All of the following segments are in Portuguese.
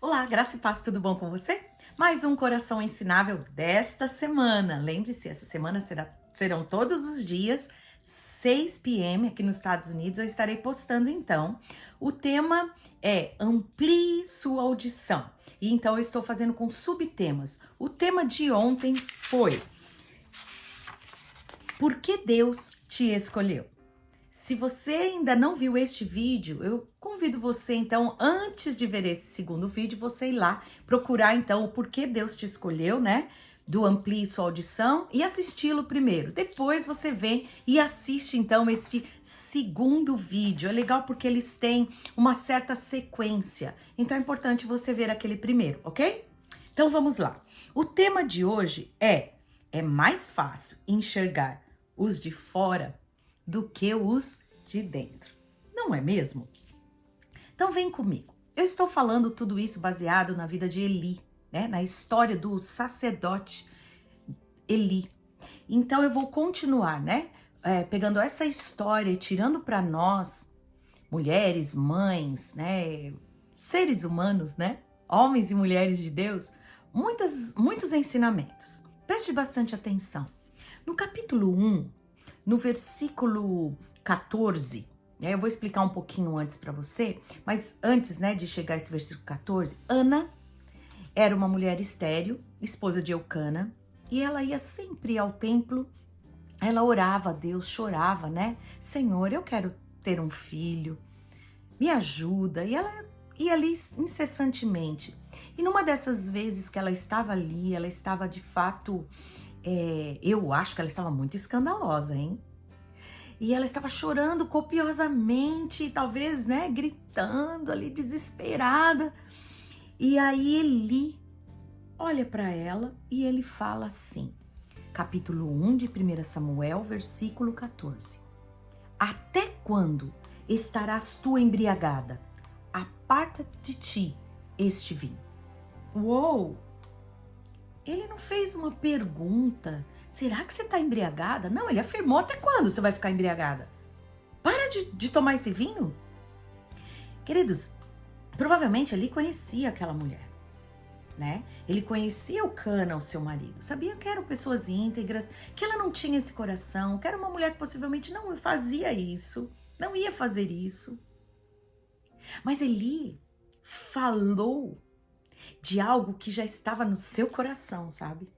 Olá, graça e paz, tudo bom com você? Mais um coração ensinável desta semana. Lembre-se, essa semana serão todos os dias, 6 p.m. aqui nos Estados Unidos. Eu estarei postando então. O tema é Amplie sua audição. E então eu estou fazendo com subtemas. O tema de ontem foi Por que Deus te escolheu? Se você ainda não viu este vídeo, eu convido você então, antes de ver esse segundo vídeo, você ir lá procurar então o porquê Deus te escolheu, né? Do Amplie Sua Audição e assisti-lo primeiro. Depois você vem e assiste então este segundo vídeo. É legal porque eles têm uma certa sequência. Então é importante você ver aquele primeiro, ok? Então vamos lá. O tema de hoje é mais fácil enxergar os de fora do que os de dentro. Não é mesmo? Então vem comigo. Eu estou falando tudo isso baseado na vida de Eli, né? Na história do sacerdote Eli. Então eu vou continuar, né? Pegando essa história e tirando para nós, mulheres, mães, né? Seres humanos, né? Homens e mulheres de Deus, muitos ensinamentos. Preste bastante atenção. No capítulo 1, no versículo 14, né, eu vou explicar um pouquinho antes para você, mas antes, né, de chegar a esse versículo 14, Ana era uma mulher estéril, esposa de Eucana, e ela ia sempre ao templo, ela orava a Deus, chorava, né? Senhor, eu quero ter um filho, me ajuda. E ela ia ali incessantemente. E numa dessas vezes que ela estava ali, ela estava de fato... eu acho que ela estava muito escandalosa, hein? E ela estava chorando copiosamente, talvez, né, gritando ali, desesperada. E aí Eli olha para ela e ele fala assim, capítulo 1 de 1 Samuel, versículo 14. Até quando estarás tu embriagada? Aparta de ti este vinho. Uou! Ele não fez uma pergunta. Será que você está embriagada? Não, ele afirmou, até quando você vai ficar embriagada? Para de tomar esse vinho. Queridos, provavelmente ele conhecia aquela mulher, né? Ele conhecia o Cana, o seu marido. Sabia que eram pessoas íntegras, que ela não tinha esse coração, que era uma mulher que possivelmente não fazia isso, não ia fazer isso. Mas Eli falou de algo que já estava no seu coração, sabe?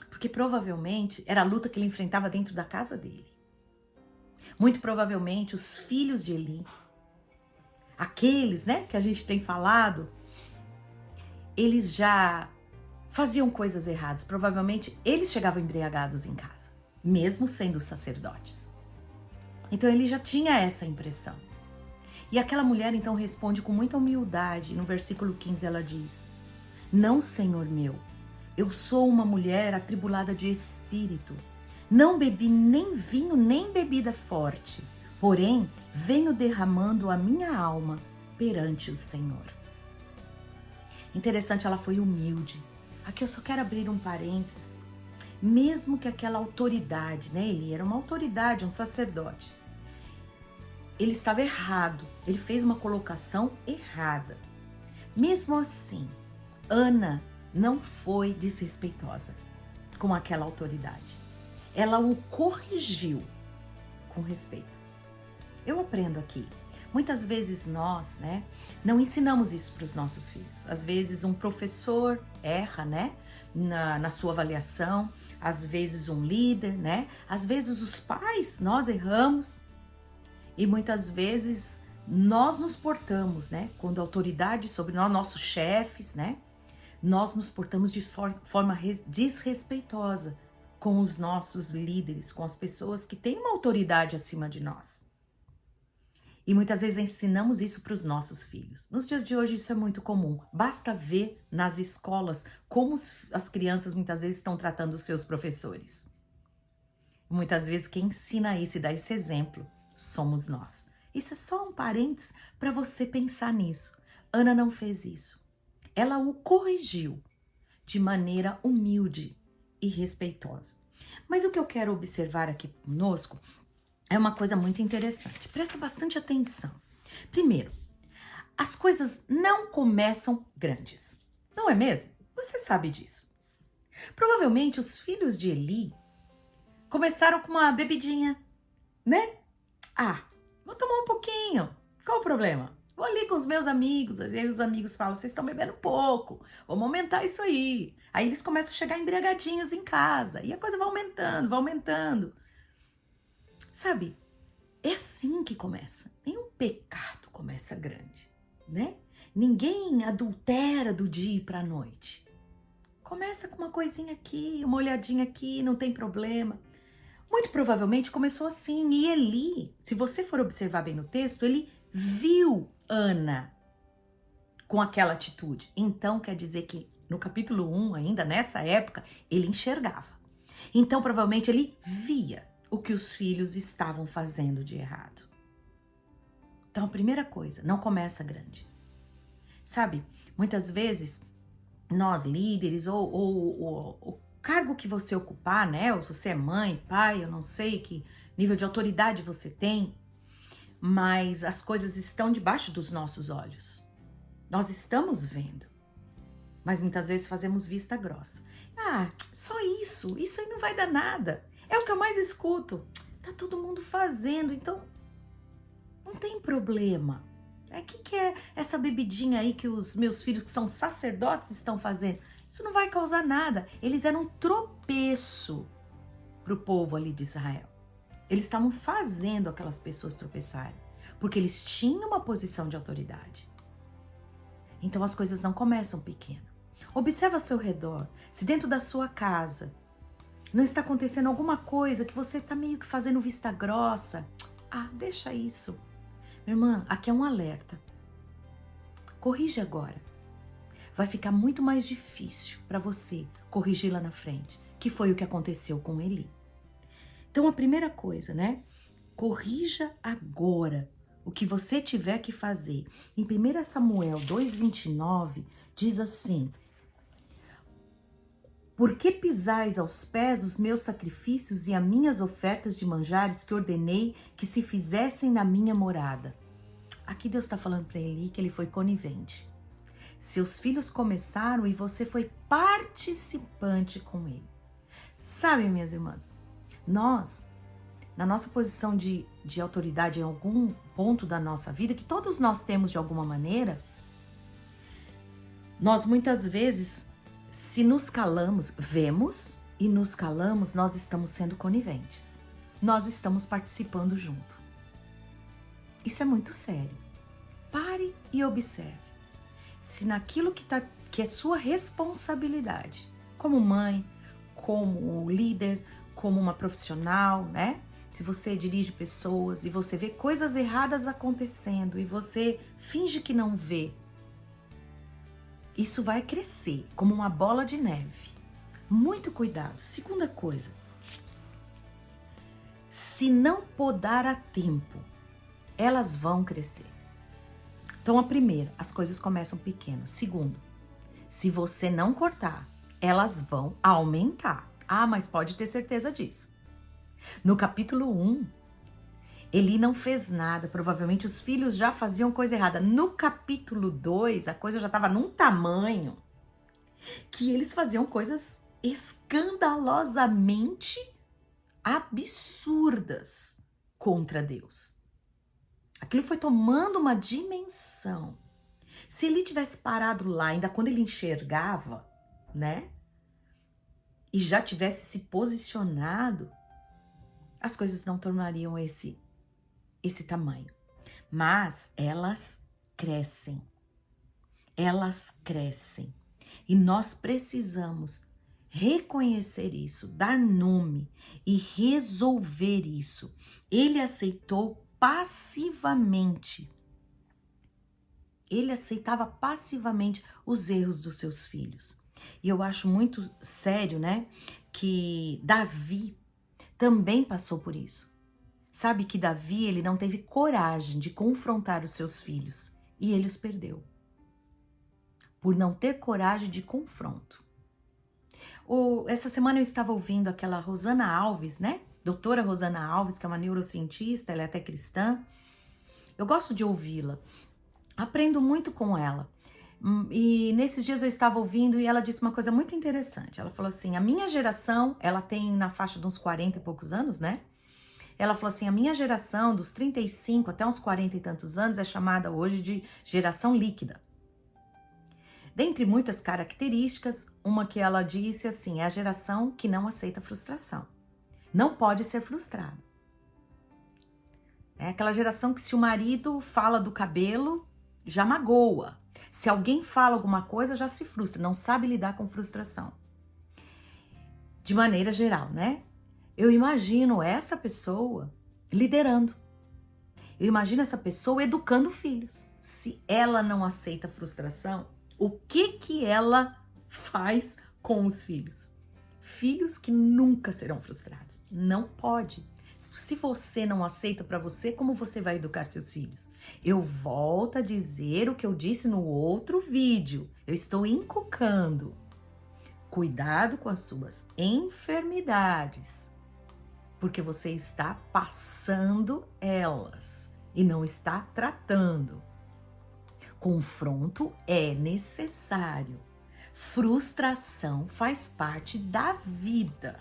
Porque provavelmente era a luta que ele enfrentava dentro da casa dele. Muito provavelmente os filhos de Eli, aqueles, né, que a gente tem falado, eles já faziam coisas erradas. Provavelmente eles chegavam embriagados em casa, mesmo sendo sacerdotes. Então ele já tinha essa impressão. E aquela mulher então responde com muita humildade. No versículo 15 ela diz: Não, Senhor meu, eu sou uma mulher atribulada de espírito. Não bebi nem vinho, nem bebida forte. Porém, venho derramando a minha alma perante o Senhor. Interessante, ela foi humilde. Aqui eu só quero abrir um parênteses. Mesmo que aquela autoridade, né? Ele era uma autoridade, um sacerdote. Ele estava errado. Ele fez uma colocação errada. Mesmo assim, Ana não foi desrespeitosa com aquela autoridade. Ela o corrigiu com respeito. Eu aprendo aqui. Muitas vezes nós, né, não ensinamos isso para os nossos filhos. Às vezes um professor erra, né, na sua avaliação. Às vezes um líder, né. Às vezes os pais, nós erramos. E muitas vezes nós nos portamos, né, quando a autoridade sobre nós, nossos chefes, né, nós nos portamos de forma desrespeitosa com os nossos líderes, com as pessoas que têm uma autoridade acima de nós. E muitas vezes ensinamos isso para os nossos filhos. Nos dias de hoje isso é muito comum. Basta ver nas escolas como as crianças muitas vezes estão tratando os seus professores. Muitas vezes quem ensina isso e dá esse exemplo somos nós. Isso é só um parênteses para você pensar nisso. Ana não fez isso. Ela o corrigiu de maneira humilde e respeitosa. Mas o que eu quero observar aqui conosco é uma coisa muito interessante. Presta bastante atenção. Primeiro, as coisas não começam grandes. Não é mesmo? Você sabe disso. Provavelmente os filhos de Eli começaram com uma bebidinha, né? Ah, vou tomar um pouquinho. Qual o problema? Vou ali com os meus amigos. Aí os amigos falam, vocês estão bebendo pouco. Vamos aumentar isso aí. Aí eles começam a chegar embriagadinhos em casa. E a coisa vai aumentando, vai aumentando. Sabe, é assim que começa. Nenhum pecado começa grande, né? Ninguém adultera do dia para a noite. Começa com uma coisinha aqui, uma olhadinha aqui, não tem problema. Muito provavelmente começou assim. E Eli, se você for observar bem no texto, ele viu Ana com aquela atitude. Então quer dizer que no capítulo 1, ainda nessa época, ele enxergava. Então provavelmente ele via o que os filhos estavam fazendo de errado. Então a primeira coisa, não começa grande. Sabe, muitas vezes nós líderes ou o cargo que você ocupar, né? Ou se você é mãe, pai, eu não sei que nível de autoridade você tem, mas as coisas estão debaixo dos nossos olhos. Nós estamos vendo, mas muitas vezes fazemos vista grossa. Ah, só isso aí não vai dar nada. É o que eu mais escuto. Tá todo mundo fazendo, então não tem problema. O que é essa bebidinha aí que os meus filhos, que são sacerdotes, estão fazendo? Isso não vai causar nada. Eles eram um tropeço para o povo ali de Israel. Eles estavam fazendo aquelas pessoas tropeçarem, porque eles tinham uma posição de autoridade. Então as coisas não começam pequeno. Observa ao seu redor. Se dentro da sua casa não está acontecendo alguma coisa que você está meio que fazendo vista grossa, deixa isso. Minha irmã, aqui é um alerta. Corrige agora. Vai ficar muito mais difícil para você corrigir lá na frente, que foi o que aconteceu com Eli. Então a primeira coisa, né? Corrija agora o que você tiver que fazer. Em 1 Samuel 2,29 diz assim: por que pisais aos pés os meus sacrifícios e as minhas ofertas de manjares que ordenei que se fizessem na minha morada? Aqui Deus está falando para Eli que ele foi conivente. Seus filhos começaram e você foi participante com ele. Sabe, minhas irmãs, nós, na nossa posição de autoridade em algum ponto da nossa vida, que todos nós temos de alguma maneira, nós muitas vezes, se nos calamos, vemos e nos calamos, nós estamos sendo coniventes. Nós estamos participando junto. Isso é muito sério. Pare e observe. Se naquilo que é sua responsabilidade, como mãe, como líder, como uma profissional, né? Se você dirige pessoas e você vê coisas erradas acontecendo e você finge que não vê, isso vai crescer como uma bola de neve. Muito cuidado. Segunda coisa, se não podar a tempo, elas vão crescer. Então, a primeira, as coisas começam pequenas. Segundo, se você não cortar, elas vão aumentar. Mas pode ter certeza disso. No capítulo 1, Eli não fez nada. Provavelmente os filhos já faziam coisa errada. No capítulo 2, a coisa já estava num tamanho que eles faziam coisas escandalosamente absurdas contra Deus. Aquilo foi tomando uma dimensão. Se ele tivesse parado lá, ainda quando ele enxergava, né? E já tivesse se posicionado, as coisas não tornariam esse tamanho. Mas elas crescem. Elas crescem. E nós precisamos reconhecer isso, dar nome e resolver isso. Ele aceitou passivamente. Ele aceitava passivamente os erros dos seus filhos. E eu acho muito sério, né, que Davi também passou por isso. Sabe que Davi, ele não teve coragem de confrontar os seus filhos e ele os perdeu. Por não ter coragem de confronto. Essa semana eu estava ouvindo aquela Rosana Alves, né? Doutora Rosana Alves, que é uma neurocientista, ela é até cristã. Eu gosto de ouvi-la. Aprendo muito com ela. E nesses dias eu estava ouvindo e ela disse uma coisa muito interessante. Ela falou assim: a minha geração, ela tem na faixa de uns 40 e poucos anos, né? Ela falou assim: a minha geração, dos 35 até uns 40 e tantos anos, é chamada hoje de geração líquida. Dentre muitas características, uma que ela disse assim, é a geração que não aceita frustração. Não pode ser frustrada. É aquela geração que se o marido fala do cabelo, já magoa. Se alguém fala alguma coisa, já se frustra, não sabe lidar com frustração. De maneira geral, né? Eu imagino essa pessoa liderando. Eu imagino essa pessoa educando filhos. Se ela não aceita frustração, o que ela faz com os filhos? Filhos que nunca serão frustrados. Não pode. Se você não aceita para você, como você vai educar seus filhos? Eu volto a dizer o que eu disse no outro vídeo. Eu estou inculcando. Cuidado com as suas enfermidades, porque você está passando elas e não está tratando. Confronto é necessário. Frustração faz parte da vida.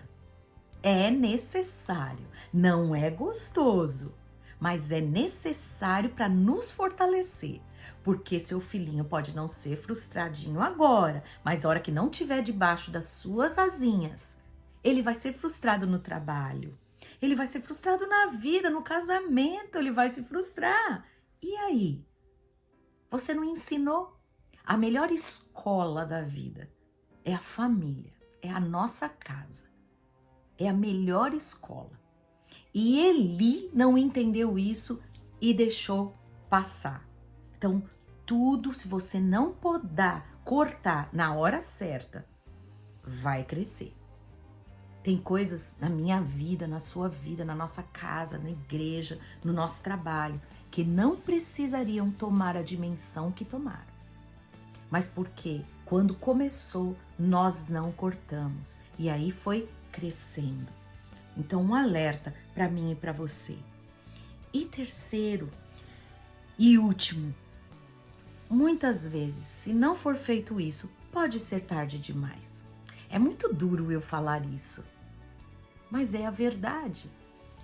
É necessário. Não é gostoso, mas é necessário para nos fortalecer. Porque seu filhinho pode não ser frustradinho agora, mas a hora que não tiver debaixo das suas asinhas, ele vai ser frustrado no trabalho. Ele vai ser frustrado na vida, no casamento, ele vai se frustrar. E aí? Você não ensinou? A melhor escola da vida é a família, é a nossa casa. É a melhor escola. E Eli não entendeu isso e deixou passar. Então, tudo, se você não podar, cortar na hora certa, vai crescer. Tem coisas na minha vida, na sua vida, na nossa casa, na igreja, no nosso trabalho, que não precisariam tomar a dimensão que tomaram. Mas porque quando começou, nós não cortamos. E aí foi crescendo. Então, um alerta para mim e para você. E terceiro e último, muitas vezes, se não for feito isso, pode ser tarde demais. É muito duro eu falar isso, mas é a verdade.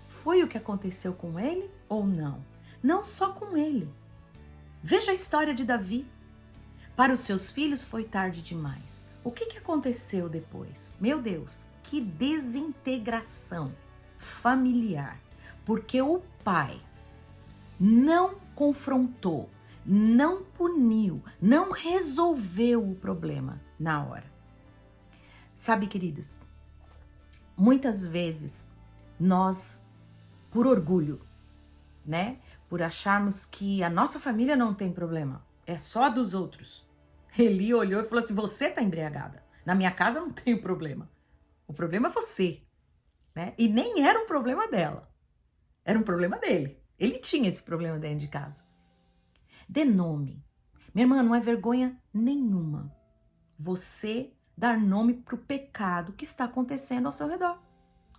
Foi o que aconteceu com ele ou não? Não só com ele. Veja a história de Davi. Para os seus filhos foi tarde demais. O que aconteceu depois? Meu Deus, que desintegração familiar. Porque o pai não confrontou, não puniu, não resolveu o problema na hora. Sabe, queridas, muitas vezes nós, por orgulho, né? Por acharmos que a nossa família não tem problema, é só a dos outros. Eli olhou e falou assim: você tá embriagada. Na minha casa não tem problema. O problema é você, né? E nem era um problema dela. Era um problema dele. Ele tinha esse problema dentro de casa. Dê nome. Minha irmã, não é vergonha nenhuma você dar nome pro pecado que está acontecendo ao seu redor.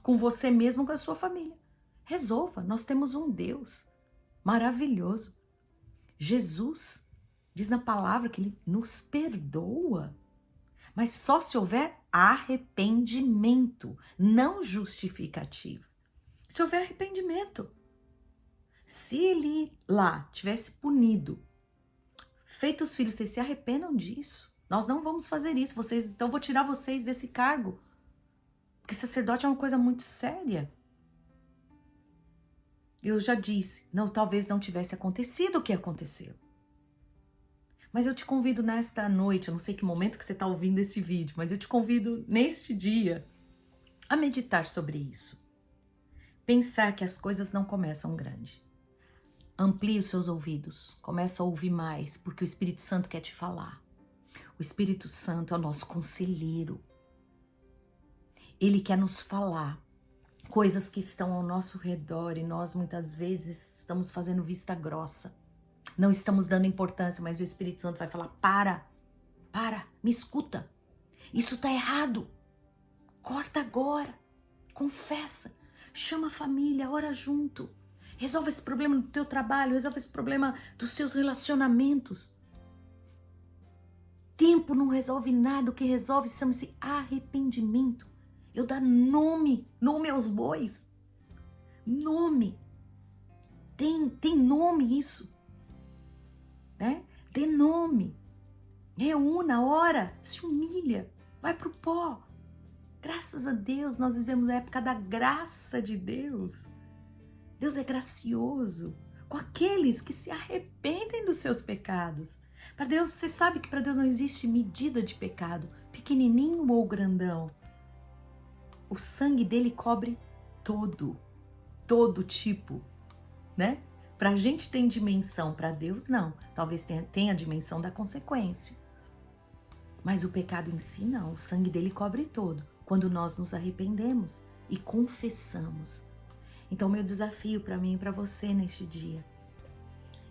Com você mesmo, com a sua família. Resolva. Nós temos um Deus maravilhoso. Jesus diz na palavra que ele nos perdoa. Mas só se houver arrependimento, não justificativa. Se houver arrependimento. Se ele lá tivesse punido, feito os filhos, vocês se arrependam disso. Nós não vamos fazer isso. Então eu vou tirar vocês desse cargo. Porque sacerdote é uma coisa muito séria. Eu já disse, não, talvez não tivesse acontecido o que aconteceu. Mas eu te convido nesta noite, eu não sei que momento que você está ouvindo esse vídeo, mas eu te convido neste dia a meditar sobre isso. Pensar que as coisas não começam grande. Amplie os seus ouvidos, começa a ouvir mais, porque o Espírito Santo quer te falar. O Espírito Santo é o nosso conselheiro. Ele quer nos falar coisas que estão ao nosso redor e nós muitas vezes estamos fazendo vista grossa. Não estamos dando importância, mas o Espírito Santo vai falar: para, me escuta. Isso tá errado. Corta agora. Confessa. Chama a família, ora junto. Resolve esse problema do teu trabalho, resolve esse problema dos seus relacionamentos. Tempo não resolve nada, o que resolve chama-se arrependimento. Eu dar nome aos bois. Nome. Tem nome isso. Né? Dê nome. Reúna, ora, se humilha, vai pro pó. Graças a Deus, nós vivemos a época da graça de Deus. Deus é gracioso com aqueles que se arrependem dos seus pecados. Para Deus, você sabe que para Deus não existe medida de pecado, pequenininho ou grandão. O sangue dele cobre todo tipo, né? Para a gente tem dimensão, para Deus não. Talvez tenha a dimensão da consequência. Mas o pecado em si não, o sangue dele cobre todo. Quando nós nos arrependemos e confessamos. Então, meu desafio para mim e para você neste dia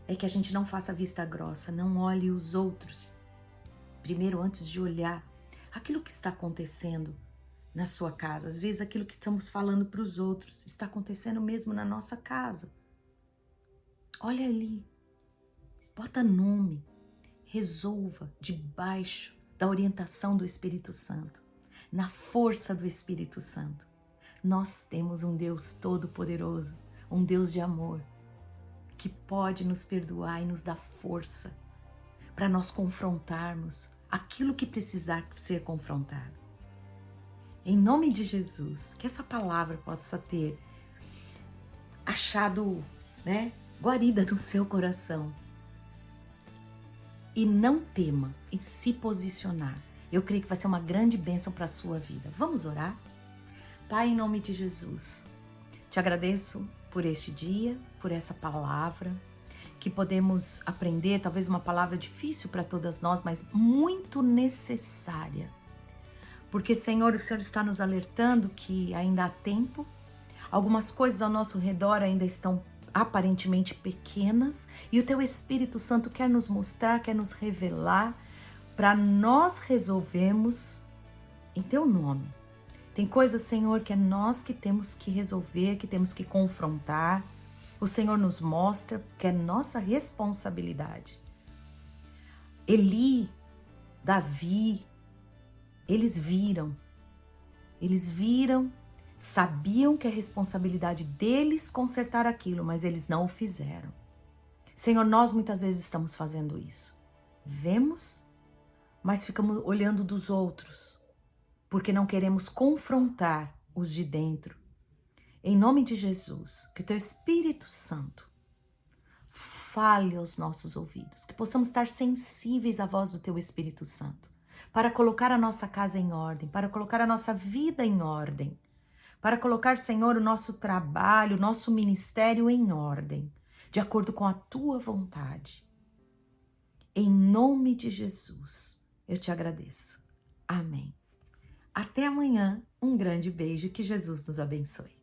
é que a gente não faça vista grossa, não olhe os outros. Primeiro, antes de olhar aquilo que está acontecendo na sua casa. Às vezes, aquilo que estamos falando para os outros está acontecendo mesmo na nossa casa. Olha ali, bota nome, resolva debaixo da orientação do Espírito Santo, na força do Espírito Santo. Nós temos um Deus todo-poderoso, um Deus de amor, que pode nos perdoar e nos dar força para nós confrontarmos aquilo que precisar ser confrontado. Em nome de Jesus, que essa palavra possa ter achado, guarida no seu coração. E não tema em se posicionar. Eu creio que vai ser uma grande bênção para a sua vida. Vamos orar? Pai, em nome de Jesus, te agradeço por este dia, por essa palavra, que podemos aprender, talvez uma palavra difícil para todas nós, mas muito necessária. Porque, Senhor, o Senhor está nos alertando que ainda há tempo, algumas coisas ao nosso redor ainda estão aparentemente pequenas, e o Teu Espírito Santo quer nos mostrar, quer nos revelar, para nós resolvermos em Teu nome. Tem coisas, Senhor, que é nós que temos que resolver, que temos que confrontar. O Senhor nos mostra que é nossa responsabilidade. Eli, Davi, eles viram, sabiam que é responsabilidade deles consertar aquilo, mas eles não o fizeram. Senhor, nós muitas vezes estamos fazendo isso. Vemos, mas ficamos olhando dos outros, porque não queremos confrontar os de dentro. Em nome de Jesus, que o Teu Espírito Santo fale aos nossos ouvidos, que possamos estar sensíveis à voz do Teu Espírito Santo, para colocar a nossa casa em ordem, para colocar a nossa vida em ordem, para colocar, Senhor, o nosso trabalho, o nosso ministério em ordem, de acordo com a Tua vontade. Em nome de Jesus, eu te agradeço. Amém. Até amanhã, um grande beijo, que Jesus nos abençoe.